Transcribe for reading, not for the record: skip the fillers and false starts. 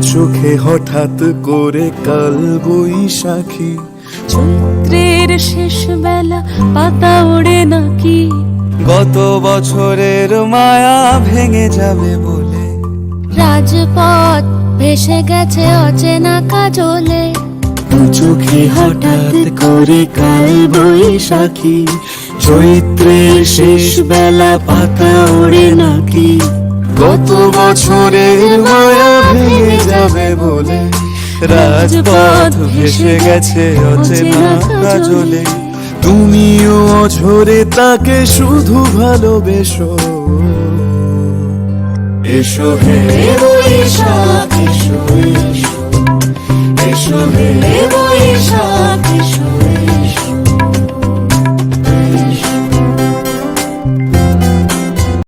চোখে হঠাৎ করে কাল বৈশাখী, চৈত্রের শেষ বেলা পাতা ওড়ে নাকি, গত বছরের মায়া ভেঙে যাবে বলে, রাজপথ ভেসে গেছে অচেনা কাজলে। দু চোখে হঠাৎ করে কাল বৈশাখী, চৈত্রের শেষ বেলা পাতা ওড়ে নাকি, গত বছরের মায়া ভেঙে যাবে বলে, রাজপথ ভেসে গেছে অচেনা কাজলে। তুমিও অঝরে তাকে শুধু ভালোবেসো, এসো হে বৈশাখ এসো, এসো, এসো হে বৈশাখ এসো।